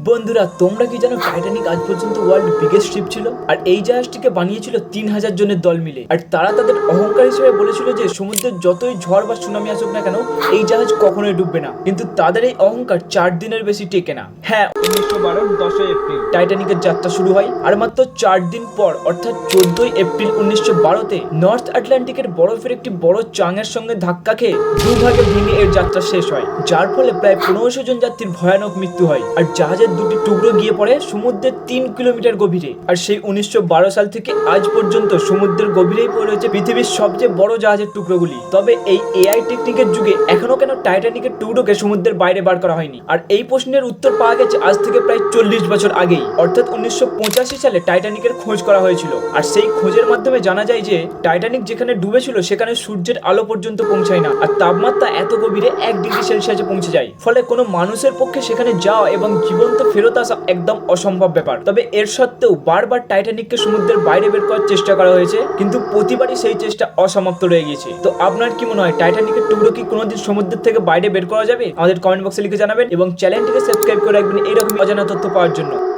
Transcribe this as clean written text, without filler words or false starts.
বন্ধুরা, তোমরা কি জানো টাইটানিক আজ পর্যন্ত ওয়ার্ল্ড বিগেস্ট শিপ ছিল। আর এই জাহাজটিকে বানিয়েছিল 3000 জনের দল মিলে। আর তারা তাদের অহংকার হিসেবে বলেছিল যে সমুদ্রের যতই ঝড় বা সুনামি আসুক না কেন, এই জাহাজ কখনোই ডুববে না। কিন্তু তাদের এই অহংকার 4 দিনের বেশি টেকে না। হ্যাঁ, 1912 10 এপ্রিল টাইটানিকের যাত্রা শুরু হয়। আর মাত্র 4 দিন পর অর্থাৎ 14 এপ্রিল 1912-তে নর্থ আটলান্টিকের বরফের একটি বড় চাঙের সঙ্গে ধাক্কা খেয়ে দুভাগে ভেঙে এর যাত্রা শেষ হয়, যার ফলে প্রায় 1500 জন যাত্রীর ভয়ানক মৃত্যু হয়। আর জাহাজের দুটি টুকরো গিয়ে পড়ে সমুদ্রের 3 কিলোমিটার গভীরে। আর সেই 1912 সাল থেকে আজ পর্যন্ত সমুদ্রের গভীরেই পড়ে রয়েছে পৃথিবীর সবচেয়ে বড় জাহাজের টুকরোগুলি। তবে এই এআই টেকনিকের যুগে এখনো কেন টাইটানিকের টুকরোকে সমুদ্রের বাইরে বার করা হয়নি? আর এই প্রশ্নের উত্তর পাওয়া গেছে আজ থেকে প্রায় 40 বছর আগেই, অর্থাৎ 1985 সালে টাইটানিকের খোঁজ করা হয়েছিল। আর সেই খোঁজের মাধ্যমে জানা যায় যে টাইটানিক যেখানে ডুবেছিল সেখানে সূর্যের আলো পর্যন্ত পৌঁছায় না, আর তাপমাত্রা এত গভীরে 1 ডিগ্রি সেলসিয়াসে পৌঁছে যায়। ফলে কোনো মানুষের পক্ষে সেখানে যাওয়া এবং জীবন্ত ফেরত আসা একদম অসম্ভব ব্যাপার। তবে এর সত্ত্বেও বারবার টাইটানিককে সমুদ্রের বাইরে বের করার চেষ্টা করা হয়েছে, কিন্তু প্রতিবারই সেই চেষ্টা অসমাপ্ত রয়ে গেছে। তো আপনার কি মনে হয়, টাইটানিকের টুকরো কি কোনোদিন সমুদ্রের থেকে বাইরে বের করা যাবে? আমাদের কমেন্ট বক্সে লিখে জানাবেন এবং চ্যানেলটিকে সাবস্ক্রাইব করে রাখবেন এইরকম অজানা তথ্য পাওয়ার জন্য।